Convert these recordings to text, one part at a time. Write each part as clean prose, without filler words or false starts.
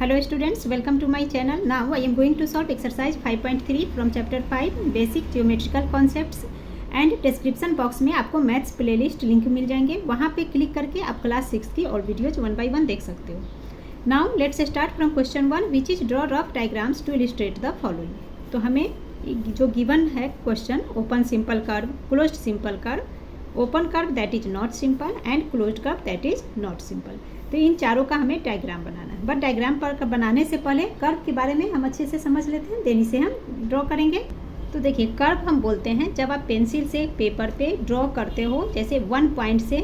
Hello students, welcome to my channel. Now I am going to solve exercise 5.3 from chapter 5 basic geometrical concepts and description box में आपको maths playlist link मिल जाएंगे, वहाँ पे click करके आप class 6 की और वीडियोज 1 by 1 देख सकते हो. Now let's start from question 1 which is draw rough diagrams to illustrate the following. तो हमें जो गिवन है question, open simple curve, closed simple curve, open curve that is not simple and closed curve that is not simple. तो इन चारों का हमें diagram बनाना है. बट डायग्राम पर बनाने से पहले कर्व के बारे में हम अच्छे से समझ लेते हैं, देन इसे हम ड्रॉ करेंगे. तो देखिए, कर्व हम बोलते हैं जब आप पेंसिल से पेपर पे ड्रॉ करते हो, जैसे वन पॉइंट से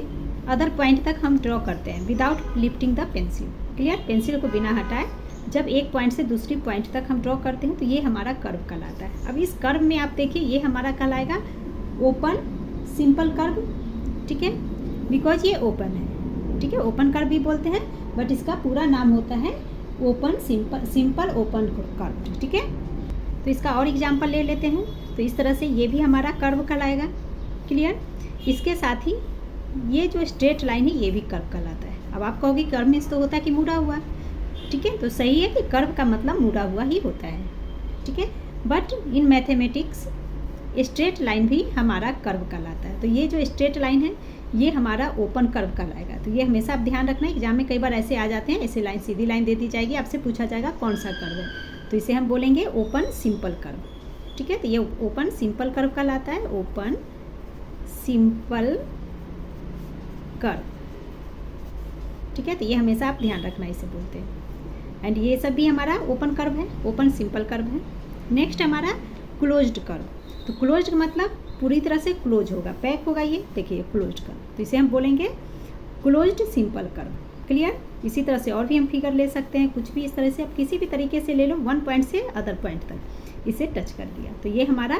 अदर पॉइंट तक हम ड्रॉ करते हैं without lifting the pencil. Clear? Pencil को बिना हटाए जब एक पॉइंट से दूसरी पॉइंट तक हम ड्रॉ करते हैं तो ये हमारा कर्व कहलाता है. अब इस कर्व में आप देखिए, ये हमारा कहलाएगा ओपन सिंपल कर्व. ठीक है, बिकॉज ये ओपन है. ठीक है, ओपन कर्व भी बोलते हैं, बट इसका पूरा नाम होता है ओपन सिंपल ओपन कर्व. ठीक है, तो इसका और एग्जांपल ले लेते हैं. तो इस तरह से ये भी हमारा कर्व कहलाएगा. क्लियर? इसके साथ ही ये जो स्ट्रेट लाइन है ये भी कर्व कहलाता है. अब आप कहोगे कर्व मीन्स तो होता है कि मुड़ा हुआ. ठीक है, तो सही है कि कर्व का मतलब मुड़ा हुआ ही होता है. ठीक है, but in mathematics straight line भी हमारा कर्व कहलाता है. तो ये जो स्ट्रेट लाइन है ये हमारा ओपन कर्व कहलाएगा. तो ये हमेशा आप ध्यान रखना. एग्जाम में कई बार ऐसे आ जाते हैं, ऐसे लाइन सीधी लाइन दे दी जाएगी, आपसे पूछा जाएगा कौन सा कर्व है, तो इसे हम बोलेंगे ओपन सिंपल कर्व. ठीक है, तो ये ओपन सिंपल कर्व कहलाता है. Open simple curve. ठीक है, तो ये हमेशा आप ध्यान रखना, इसे बोलते हैं. एंड ये सब भी हमारा ओपन कर्व है, ओपन सिंपल कर्व है. नेक्स्ट हमारा क्लोज्ड कर्व. तो क्लोज्ड का मतलब पूरी तरह से क्लोज होगा, पैक होगा. ये देखिए क्लोज्ड कर्व, तो इसे हम बोलेंगे क्लोज्ड सिंपल कर्व. क्लियर? इसी तरह से और भी हम फिगर ले सकते हैं, कुछ भी इस तरह से आप किसी भी तरीके से ले लो, वन पॉइंट से अदर पॉइंट तक इसे टच कर दिया, तो ये हमारा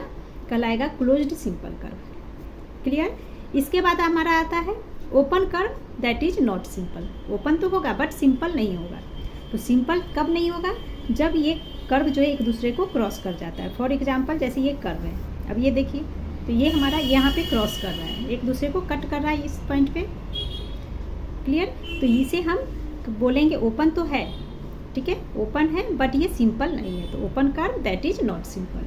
कहलाएगा क्लोज्ड सिंपल कर्व. क्लियर? इसके बाद हमारा आता है open curve that is not simple. Open तो होगा बट सिंपल नहीं होगा. तो सिंपल कब नहीं होगा? जब ये कर्व जो है एक दूसरे को क्रॉस कर जाता है. फॉर एग्जाम्पल जैसे ये कर्व है, अब ये देखिए, तो ये हमारा यहाँ पे क्रॉस कर रहा है, एक दूसरे को कट कर रहा है इस पॉइंट पे. क्लियर? तो इसे हम बोलेंगे ओपन तो है. ठीक है, ओपन है बट ये सिंपल नहीं है, तो open curve that is not simple.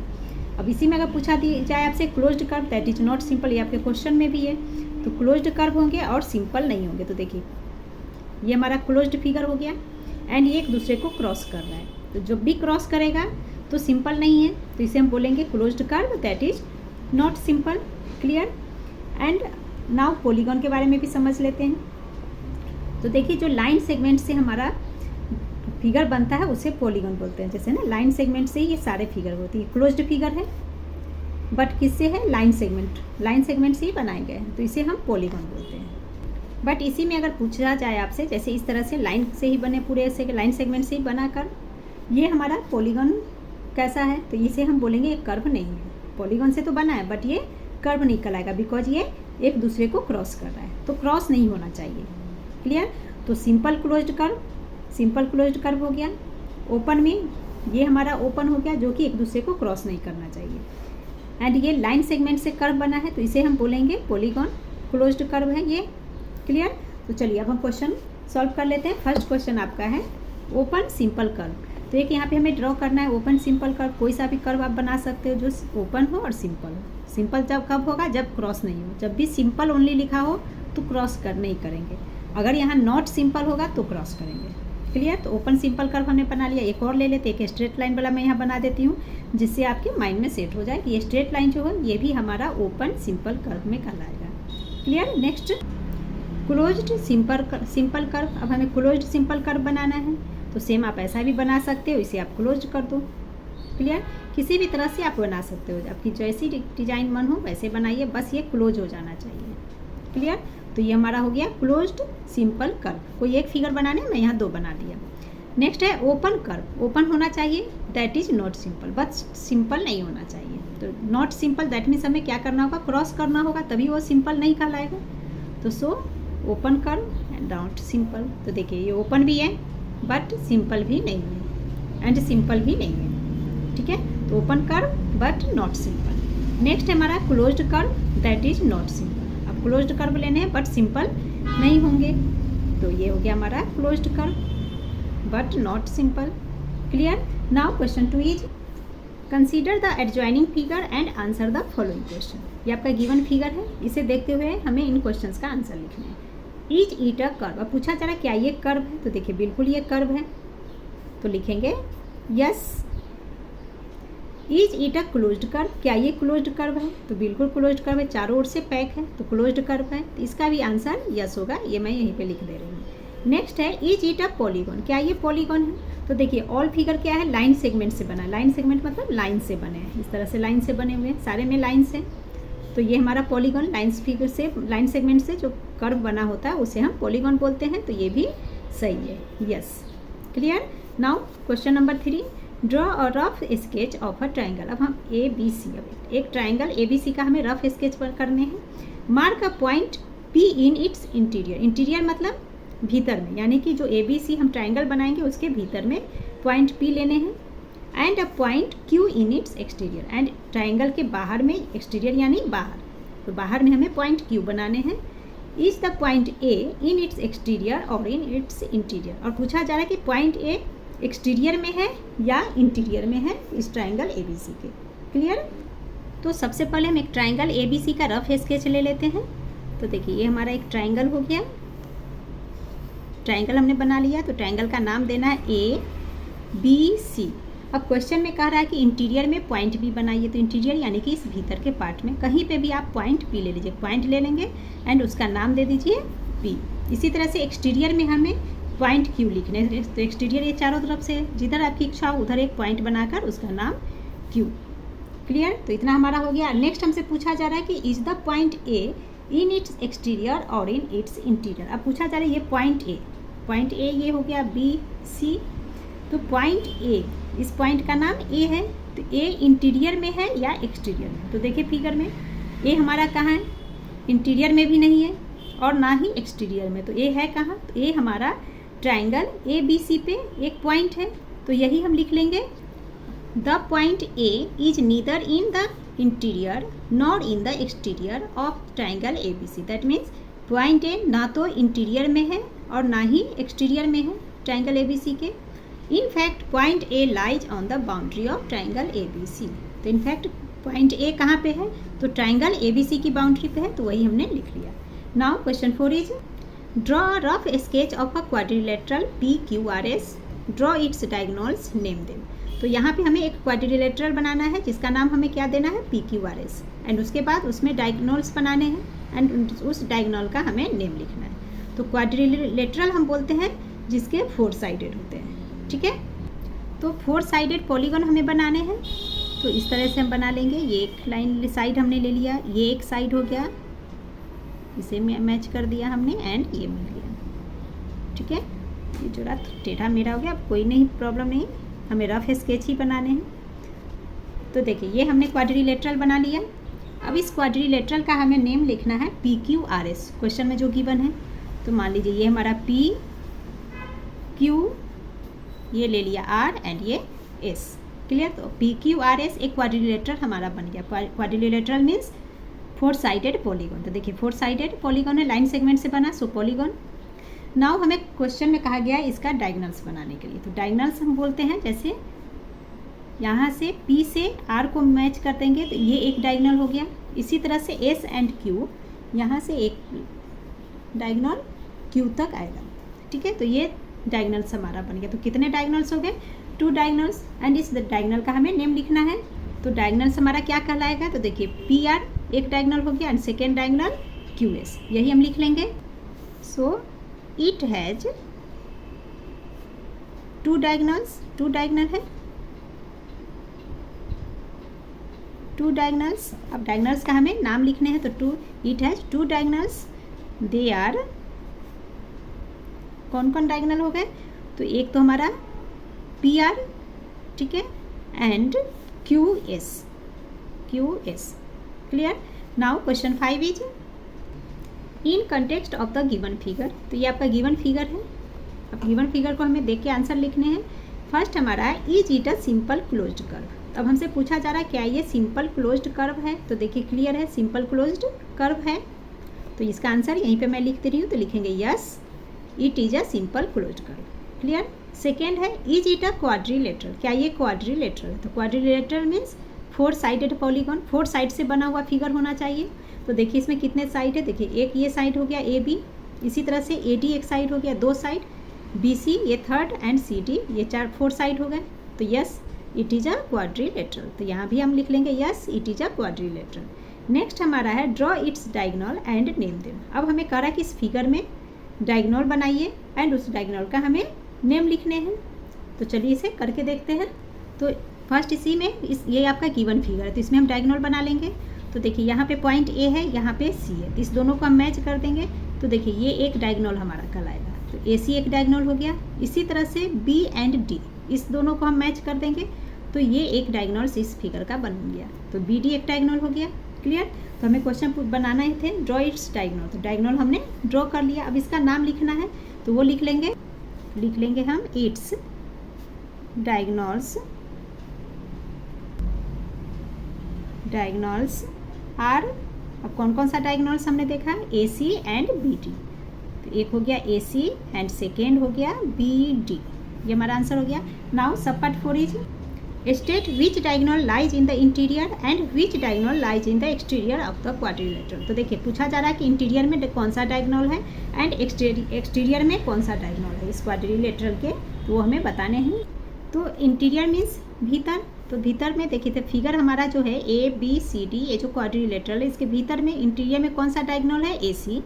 अब इसी में अगर पूछा दी जाए आपसे closed curve that is not simple, ये आपके क्वेश्चन में भी है, तो क्लोज्ड कर्व होंगे और सिंपल नहीं होंगे. तो देखिए, ये हमारा क्लोज्ड फिगर हो गया एंड ये एक दूसरे को क्रॉस कर रहा है. तो जब भी क्रॉस करेगा तो सिंपल नहीं है, तो इसे हम बोलेंगे closed curve that is not simple. Clear? And now polygon के बारे में भी समझ लेते हैं. तो देखिए, जो लाइन सेगमेंट से हमारा फिगर बनता है उसे पॉलीगॉन बोलते हैं. जैसे ना लाइन सेगमेंट से ही ये सारे फिगर होती है. क्लोज्ड फिगर है बट किससे है? लाइन सेगमेंट से ही बनाए गए हैं, तो इसे हम पॉलीगॉन बोलते हैं. बट इसी में अगर पूछा जाए आपसे, जैसे इस तरह से लाइन से ही बने, पूरे से लाइन सेगमेंट से ही बनाकर ये हमारा पॉलीगॉन कैसा है, तो इसे हम बोलेंगे ये कर्व नहीं है. पॉलीगॉन से तो बना है बट ये कर्व नहीं कहलाएगा, बिकॉज ये एक दूसरे को क्रॉस कर रहा है, तो क्रॉस नहीं होना चाहिए. क्लियर? तो सिंपल क्लोज्ड कर्व हो गया. ओपन में ये हमारा ओपन हो गया, जो कि एक दूसरे को क्रॉस नहीं करना चाहिए. एंड ये लाइन सेगमेंट से कर्व बना है, तो इसे हम बोलेंगे पॉलीगॉन क्लोज्ड कर्व है ये. क्लियर? तो चलिए अब हम क्वेश्चन सॉल्व कर लेते हैं. फर्स्ट क्वेश्चन आपका है ओपन सिंपल कर्व. तो एक यहाँ पे हमें ड्रॉ करना है ओपन सिंपल कर्व. कोई सा भी कर्व आप बना सकते हो जो ओपन हो और सिंपल हो. सिंपल जब कब होगा? जब क्रॉस नहीं हो. जब भी सिंपल ओनली लिखा हो तो क्रॉस नहीं करेंगे. अगर यहाँ नॉट सिंपल होगा तो क्रॉस करेंगे. क्लियर? तो ओपन सिंपल कर्व हमने बना लिया. एक और ले लेते, एक स्ट्रेट लाइन वाला मैं यहाँ बना देती हूँ, जिससे आपके माइंड में सेट हो जाए कि ये स्ट्रेट लाइन जो है ये भी हमारा ओपन सिंपल कर्व में कहलाएगा. Clear? Next closed simple curve. अब हमें क्लोज्ड सिंपल कर्व बनाना है, तो सेम आप ऐसा भी बना सकते हो, इसे आप क्लोज कर दो. क्लियर? किसी भी तरह से आप बना सकते हो, आपकी जैसी डिजाइन मन हो वैसे बनाइए, बस ये क्लोज हो जाना चाहिए. क्लियर? तो ये हमारा हो गया क्लोज्ड सिंपल कर्व. कोई एक फिगर बनाने, मैं यहाँ 2 बना दिया. नेक्स्ट है ओपन कर्व. ओपन होना चाहिए दैट इज नॉट सिंपल, बस सिंपल नहीं होना चाहिए. तो नॉट सिंपल दैट मीन्स हमें क्या करना होगा? क्रॉस करना होगा, तभी वो सिंपल नहीं कहलाएगा. तो so open curve and not simple. तो देखिए, ये ओपन भी है बट सिंपल भी नहीं है एंड सिंपल भी नहीं है. ठीक है, तो open curve but not simple. Next हमारा closed curve that is not simple. अब क्लोज्ड कर्व लेने हैं बट सिंपल नहीं होंगे, तो ये हो गया हमारा closed curve but not simple. Clear? Now question 2 is consider the adjoining figure and answer the following question. ये आपका गिवन फिगर है, इसे देखते हुए हमें इन क्वेश्चंस का आंसर लिखना है। इज इट अ कर्व, अब पूछा जा रहा है क्या ये कर्व है, तो देखिए बिल्कुल ये कर्व है, तो लिखेंगे yes. Is it a closed curve, क्या ये क्लोज्ड कर्व है, तो बिल्कुल क्लोज्ड कर्व है, चारों ओर से पैक है, तो क्लोज्ड कर्व है, तो इसका भी आंसर यस होगा, ये मैं यहीं पे लिख दे रही हूँ। नेक्स्ट है इज इट अ पॉलीगॉन, क्या ये पॉलीगॉन है, तो देखिए ऑल फिगर क्या है, लाइन सेगमेंट से बना है, लाइन सेगमेंट मतलब लाइन से बने हैं, इस तरह से लाइन से बने हुए हैं, सारे में लाइन से, तो ये हमारा पॉलीगॉन लाइन फिगर से, लाइन सेगमेंट से जो कर्व बना होता है उसे हम पॉलीगॉन बोलते हैं, तो ये भी सही है, yes. Clear? Now question number 3, draw a rough sketch of a triangle. अब हम ए बी सी, अब एक ट्राइंगल ए बी सी का हमें रफ स्केच करने हैं। Mark a point P in its interior, interior मतलब भीतर में, यानी कि जो ए बी सी हम ट्राइंगल बनाएंगे उसके भीतर में पॉइंट पी लेने हैं। And a point Q in its exterior, and triangle के बाहर में, एक्सटीरियर यानी बाहर, तो बाहर में हमें पॉइंट क्यू बनाने हैं। Is the point A in its exterior और इन इट्स इंटीरियर, और पूछा जा रहा है कि पॉइंट ए एक्सटीरियर में है या इंटीरियर में है इस ट्राइंगल ए बी सी के। क्लियर? तो सबसे पहले हम एक ट्राइंगल ए बी सी का रफ स्केच ले लेते हैं। तो देखिए ये हमारा एक ट्राइंगल हो गया, ट्राइंगल हमने बना लिया, तो ट्राइंगल का नाम देना है ए बी सी। अब क्वेश्चन में कह रहा है कि इंटीरियर में पॉइंट बी बनाइए, तो इंटीरियर यानी कि इस भीतर के पार्ट में कहीं पे भी आप पॉइंट पी ले लीजिए, पॉइंट ले लेंगे एंड उसका नाम दे दीजिए पी। इसी तरह से एक्सटीरियर में हमें पॉइंट क्यू लिखने हैं, तो एक्सटीरियर ये चारों तरफ से जिधर आपकी इच्छा हो उधर एक पॉइंट बनाकर उसका नाम क्यू। क्लियर? तो इतना हमारा हो गया। नेक्स्ट हमसे पूछा जा रहा है कि is the point A in its exterior और इन इट्स इंटीरियर। अब पूछा जा रहा है ये पॉइंट ए ये हो गया बी सी, तो पॉइंट ए, इस पॉइंट का नाम ए है, तो ए इंटीरियर में है या एक्सटीरियर में, तो देखिए फिगर में ए हमारा कहाँ है, इंटीरियर में भी नहीं है और ना ही एक्सटीरियर में, तो ए है कहाँ, तो ए हमारा ट्राइंगल ए बी सी पे एक पॉइंट है, तो यही हम लिख लेंगे the point A is neither in the interior nor in the exterior of triangle A B C. That means point A ना तो इंटीरियर में है और ना ही एक्सटीरियर में है ट्राइंगल ए बी सी के। In fact point A lies on the boundary of triangle A B C, तो इनफैक्ट पॉइंट ए कहाँ पे है, तो ट्राइंगल ए बी सी की बाउंड्री पे है, तो वही हमने लिख लिया। Now question 4 is draw a rough sketch of a quadrilateral P Q R S, draw it's diagonals, name them. तो यहाँ पे हमें एक क्वाड्रिलेटरल बनाना है जिसका नाम हमें क्या देना है, P Q R S, and उसके बाद उसमें डायगोनल्स बनाने हैं एंड उस डायगोनल का हमें नेम लिखना है। तो क्वाड्रिलेटरल हम बोलते हैं जिसके 4 साइडेड होते हैं, ठीक है। तो 4 साइडेड पॉलीगॉन हमें बनाने हैं, तो इस तरह से हम बना लेंगे। ये एक लाइन साइड हमने ले लिया, ये एक साइड हो गया, इसे मैच कर दिया हमने एंड ये मिल गया, ठीक है। ये जोड़ा टेढ़ा मेढ़ा हो गया, अब कोई नहीं, प्रॉब्लम नहीं, हमें रफ स्केच ही बनाने हैं। तो देखिए ये हमने क्वाड्रिलेटरल बना लिया। अब इस क्वाड्रिलेटरल का हमें नेम लिखना है P Q R S, question में जो गिवन है। तो मान लीजिए ये हमारा पी क्यू, ये ले लिया आर एंड ये एस। क्लियर? तो पी क्यू आर एस एक क्वाड्रिलेटरल हमारा बन गया। Quadrilateral means 4 sided polygon. तो देखिए 4 साइडेड पॉलीगॉन है, लाइन सेगमेंट से बना, सो पॉलीगॉन। नाउ हमें क्वेश्चन में कहा गया है इसका डायगोनल्स बनाने के लिए। तो डायगोनल्स हम बोलते हैं, जैसे यहाँ से P से R को मैच कर देंगे तो ये एक डायगोनल हो गया। इसी तरह से S एंड Q, यहाँ से एक डायगोनल Q तक आएगा, ठीक है। तो ये डायगोनल्स हमारा बन गया। तो कितने डायगोनल्स हो गए, 2 डायगोनल्स, एंड इस डायगोनल का हमें नेम लिखना है। तो डायगोनल्स हमारा क्या कहलाएगा, तो देखिए PR एक डायगोनल हो गया एंड सेकेंड डायगोनल QS, यही हम लिख लेंगे। So it has 2 diagonals, 2 diagonal है, 2 डायगोनल्स। अब डायगोनल्स का हमें नाम लिखने हैं, तो it has 2 diagonals, they are, कौन कौन डायगोनल हो गए, तो एक तो हमारा PR, ठीक है, and QS। Clear? Now question 5 is in context of the given figure. तो ये आपका गिवन फिगर है। अब गिवन फिगर को हमें देख के आंसर लिखने हैं। फर्स्ट हमारा है is it a simple closed curve. अब हमसे पूछा जा रहा है क्या ये सिंपल क्लोज्ड कर्व है, तो देखिए क्लियर है, सिंपल क्लोज्ड कर्व है। तो इसका आंसर यहीं पे मैं लिख दे रही हूँ, तो लिखेंगे yes it is a simple closed curve. Clear? Second है इज इट अ क्वाड्रिलेटरल, क्या ये क्वाड्रिलेटरल? तो quadrilateral means 4 sided polygon, 4 side से बना हुआ फिगर होना चाहिए। तो देखिए इसमें कितने साइड है, देखिए एक ये साइड हो गया ए बी, इसी तरह से ए डी एक साइड हो गया, 2 साइड, बी सी ये थर्ड एंड सी डी ये 4 साइड हो गए। तो yes it is a quadrilateral, तो यहाँ भी हम लिख लेंगे yes it is a quadrilateral. Next हमारा है draw its diagonal and name them. अब हमें कह रहा है कि इस फिगर में डायगोनल बनाइए एंड उस डायगोनल का हमें नेम लिखने हैं। तो चलिए इसे करके देखते हैं। तो फर्स्ट इसी में ये आपका गिवन फिगर है, तो इसमें हम डायगोनल बना लेंगे। तो देखिए यहाँ पे पॉइंट ए है, यहाँ पे सी है, तो इस दोनों को हम मैच कर देंगे। तो देखिए ये एक डायगोनल हमारा कहलाएगा, तो ए सी एक डायगोनल हो गया। इसी तरह से बी एंड डी इस दोनों को हम मैच कर देंगे, तो ये एक डायगोनल इस फिगर का बन गया। तो बी डी एक डायगोनल हो गया। क्लियर? तो हमें क्वेश्चन बनाना ही थे ड्रॉ इट्स डायगोनल, तो डायगोनल हमने ड्रॉ कर लिया। अब इसका नाम लिखना है, तो वो लिख लेंगे हम इट्स डायगोनल्स आर। अब कौन कौन सा डायगोनल्स हमने देखा, ए सी एंड बी डी। तो एक हो गया ए सी एंड सेकेंड हो गया बी डी, ये हमारा आंसर हो गया। नाउ सब part 4 is state which diagonal lies in the interior and which diagonal lies in the exterior of the quadrilateral. तो देखिए पूछा जा रहा है कि इंटीरियर में कौन सा डायगोनल है एंड एक्सटीरियर में कौन सा डायगोनल है इस क्वाड्रिलेटरल के, तो वो हमें बताने हैं। तो इंटीरियर मीन्स भीतर, तो भीतर में देखिए तो फिगर हमारा जो है ए बी सी डी ये जो क्वाड्रिलेटरल है इसके भीतर में इंटीरियर में कौन सा डायगोनल है, ए सी,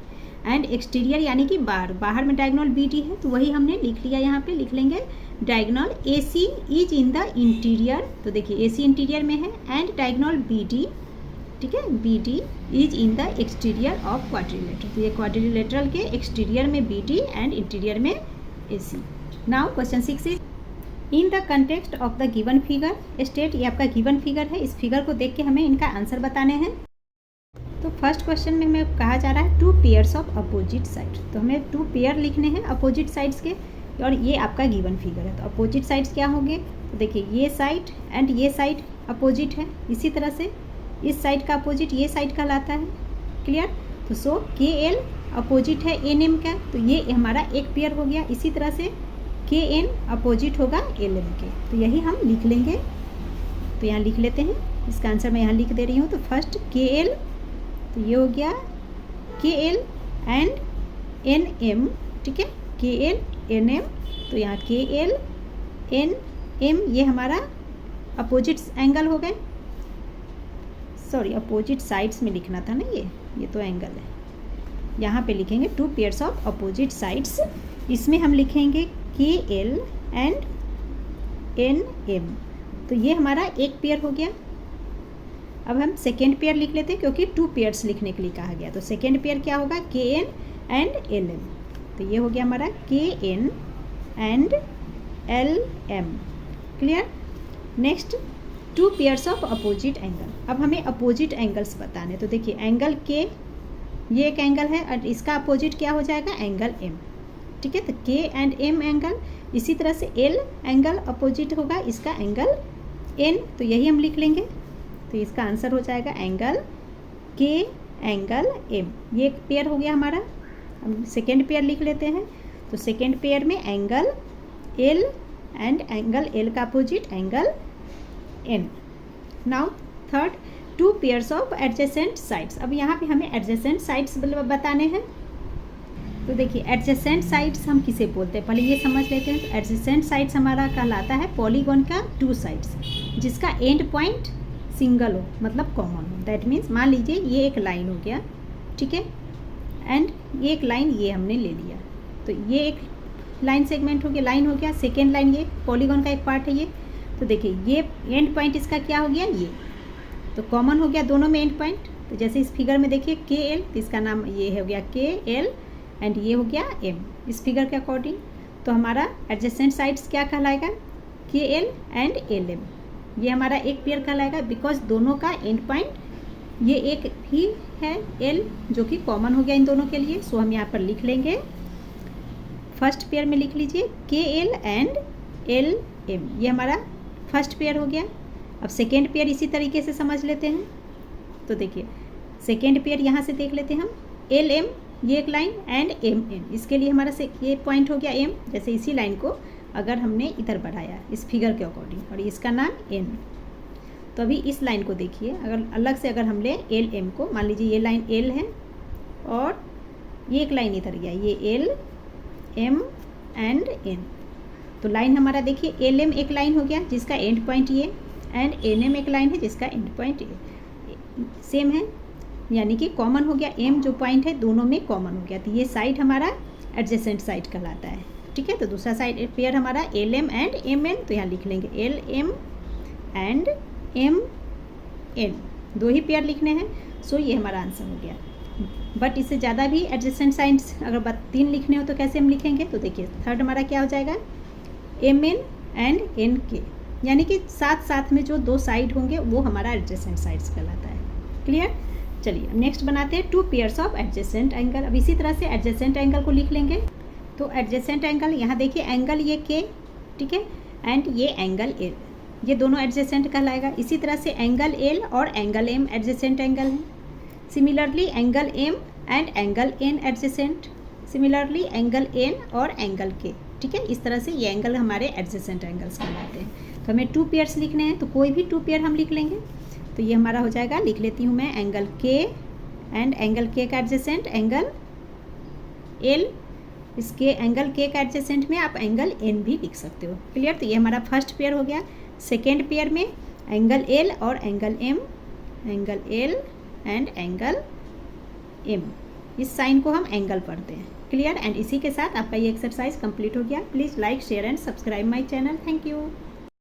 एंड एक्सटीरियर यानी कि बाहर में डायगोनल बी डी है। तो वही हमने लिख लिया, यहाँ पे लिख लेंगे diagonal A C is in the interior. तो देखिए ए सी इंटीरियर में है एंड डायगोनल बी डी, ठीक है, B D is in the exterior of quadrilateral. तो ये क्वाड्रिलेटरल के एक्सटीरियर में बी डी एंड इंटीरियर में A C. Now question 6 is in the context of the given figure state, ये आपका given figure है, इस फिगर को देख के हमें इनका आंसर बताने हैं। तो फर्स्ट क्वेश्चन में हमें कहा जा रहा है 2 पेयर्स ऑफ अपोजिट साइड, तो हमें 2 पेयर लिखने हैं अपोजिट साइड्स के, और ये आपका गिवन फिगर है। तो अपोजिट साइड्स क्या होंगे, तो देखिए ये साइड एंड ये साइड अपोजिट है, इसी तरह से इस साइड का अपोजिट ये साइड कहलाता है। क्लियर? तो सो के एल अपोजिट है एन एम का, तो ये हमारा एक पेयर हो गया। इसी तरह से के एन अपोजिट होगा एल एम के, तो यही हम लिख लेंगे। तो यहाँ लिख लेते हैं, इसका आंसर मैं यहाँ लिख दे रही हूँ। तो फर्स्ट के एल, तो ये हो गया के एल एंड एन एम, ठीक है, के एल एन एम। तो यहाँ के एल एन एम ये हमारा अपोजिट एंगल हो गए, सॉरी अपोजिट साइड्स में लिखना था ना, ये तो एंगल है। यहाँ पे लिखेंगे 2 पेयर्स ऑफ अपोजिट साइड्स, इसमें हम लिखेंगे के एल एंड एन एम। तो ये हमारा एक पेयर हो गया। अब हम सेकेंड पेयर लिख लेते हैं क्योंकि 2 पेयर्स लिखने के लिए कहा गया। तो सेकेंड पेयर क्या होगा, के एन एंड एल एम। तो ये हो गया हमारा K N and L M. Clear? Next 2 pairs of opposite angle. अब हमें अपोजिट एंगल्स बताने, तो देखिए एंगल के ये एक एंगल है और इसका अपोजिट क्या हो जाएगा, एंगल एम, ठीक है। तो के एंड एम एंगल, इसी तरह से एल एंगल अपोजिट होगा इसका एंगल एन, तो यही हम लिख लेंगे। तो इसका आंसर हो जाएगा एंगल के एंगल एम। ये एक पेयर हो गया हमारा। हम सेकेंड पेयर लिख लेते हैं। तो सेकेंड पेयर में angle L and angle L का opposite angle N. Now third 2 pairs of adjacent sides. अब यहाँ पे हमें एडजेसेंट साइड्स बताने हैं। तो देखिए एडजेसेंट साइड्स हम किसे बोलते हैं, पहले ये समझ लेते हैं। तो एडजेसेंट साइड्स हमारा कहलाता है पॉलीगॉन का 2 साइड्स जिसका एंड पॉइंट सिंगल हो, मतलब कॉमन हो। दैट मीन्स मान लीजिए ये एक लाइन हो गया, ठीक है, एंड ये एक लाइन ये हमने ले लिया। तो ये एक लाइन सेगमेंट हो गया, लाइन हो गया। सेकेंड लाइन ये पॉलीगॉन का एक पार्ट है ये। तो देखिए ये एंड पॉइंट इसका क्या हो गया, ये तो कॉमन हो गया दोनों में एंड पॉइंट। तो जैसे इस फिगर में देखिए के एल, तो इसका नाम ये हो गया के एल एंड ये हो गया एम इस फिगर के अकॉर्डिंग। तो हमारा एडजेसेंट साइड्स क्या कहलाएगा, के एल एंड एल एम। ये हमारा एक पेयर कहलाएगा बिकॉज दोनों का एंड पॉइंट ये एक ही है एल, जो कि कॉमन हो गया इन दोनों के लिए। सो हम यहाँ पर लिख लेंगे, फर्स्ट पेयर में लिख लीजिए के एल एंड एल एम, ये हमारा फर्स्ट पेयर हो गया। अब सेकेंड पेयर इसी तरीके से समझ लेते हैं। तो देखिए सेकेंड पेयर यहाँ से देख लेते हैं हम, एल एम ये एक लाइन एंड एम एन, इसके लिए हमारा ये पॉइंट हो गया एम। जैसे इसी लाइन को अगर हमने इधर बढ़ाया इस फिगर के अकॉर्डिंग, और इसका नाम एन। तो अभी इस लाइन को देखिए, अगर अलग से अगर हम ले एल एम को, मान लीजिए ये लाइन एल है और ये एक लाइन इधर गया, ये एल एम एंड एन। तो लाइन हमारा देखिए एल एम एक लाइन हो गया जिसका एंड पॉइंट ये, एंड एन एम एक लाइन है जिसका एंड पॉइंट ये सेम है, यानी कि कॉमन हो गया। एम जो पॉइंट है दोनों में कॉमन हो गया, तो ये साइड हमारा एडजेसेंट साइड कहलाता है। ठीक है, तो दूसरा साइड पेयर हमारा L M and M N, तो यहाँ लिख लेंगे L M and M N, 2 ही पेयर लिखने हैं। सो ये हमारा आंसर हो गया। बट इससे ज़्यादा भी एडजेसेंट साइड्स अगर 3 लिखने हो तो कैसे हम लिखेंगे, तो देखिए थर्ड हमारा क्या हो जाएगा, एम एन एंड एन के, यानी कि साथ साथ में जो 2 साइड होंगे वो हमारा एडजेसेंट साइड्स कहलाता है। क्लियर। चलिए अब नेक्स्ट बनाते हैं 2 पेयर्स ऑफ एडजेसेंट एंगल। अब इसी तरह से एडजेसेंट एंगल को लिख लेंगे। तो एडजेसेंट एंगल यहाँ देखिए, एंगल ये के, ठीक है, एंड ये एंगल एल, ये दोनों एडजेसेंट कहलाएगा। इसी तरह से एंगल एल और एंगल एम एडजेसेंट एंगल है। Similarly angle M and angle N adjacent, similarly angle N और एंगल के। ठीक है, इस तरह से ये एंगल हमारे एडजेसेंट एंगल्स कहलाते हैं। तो हमें 2 पेयर्स लिखने हैं, तो कोई भी 2 पेयर हम लिख लेंगे। तो ये हमारा हो जाएगा, लिख लेती हूँ मैं, एंगल के एंड एंगल के का एडजेसेंट एंगल एल। इसके एंगल के का एडजेसेंट में आप एंगल एन भी लिख सकते हो। क्लियर। तो ये हमारा फर्स्ट पेयर हो गया। सेकेंड पेयर में एंगल एल और angle M, angle L and angle M, इस साइन को हम एंगल पढ़ते हैं। क्लियर। एंड इसी के साथ आपका ये एक्सरसाइज कंप्लीट हो गया। Please like share and subscribe my channel. Thank you.